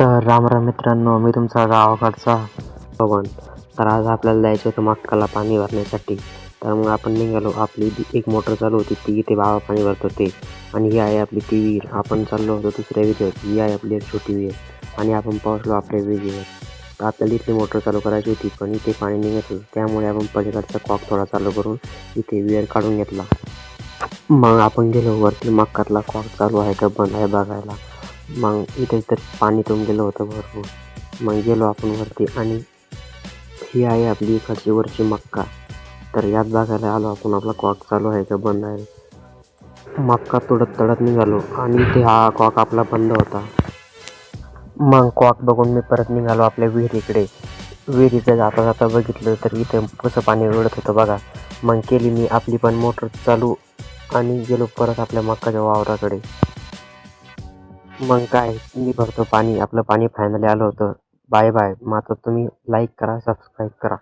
तर राम मित्रांनो, मी तुमचा गावाकडचा पवन. तर आज आपल्याला जायचं होतं मक्काला पाणी भरण्यासाठी. तर मग आपण निघालो. आपली एक मोटर चालू होती, ती इथे बाबा पाणी भरत होते. आणि ही आहे आपली ती विहीर. आपण चाललो होतो दुसऱ्या विहिरीवर. ही आहे आपली एक छोटी विहीर आणि आपण पोहोचलो आपल्या विहिरीवर. तर आपल्याला इथली मोटर चालू करायची होती, पण इथे पाणी निघत होतं. त्यामुळे आपण पलीकडचा कॉक थोडा चालू करून इथे विहीर काढून घेतला. मग आपण गेलो वरती मक्कातला कॉक चालू आहे का बंद आहे बघायला. मग इथे तर पाणी तुंब गेलं होतं भरपूर. मग गेलो आपण वरती आणि ही आहे आपली इकडची वरची मक्का. तर यात बघायला आलो आपण आपला कॉक चालू आहे का बंद आहे. मक्का तोडत तडत निघालो आणि इथे हा कॉक आपला बंद होता. मग कॉक बघून मी परत निघालो आपल्या विहिरीकडे. विहिरीचं जाता जाता बघितलं तर इथं कसं पाणी उडत होतं बघा. मग केली मी आपली पण मोटर चालू आणि गेलो परत आपल्या मक्काच्या वावराकडे. मग काय मी भरतो पाणी. आपलं पाणी फायनली आलं होतं. Bye bye. मग आता तुम्ही लाईक करा, सबस्क्राईब करा.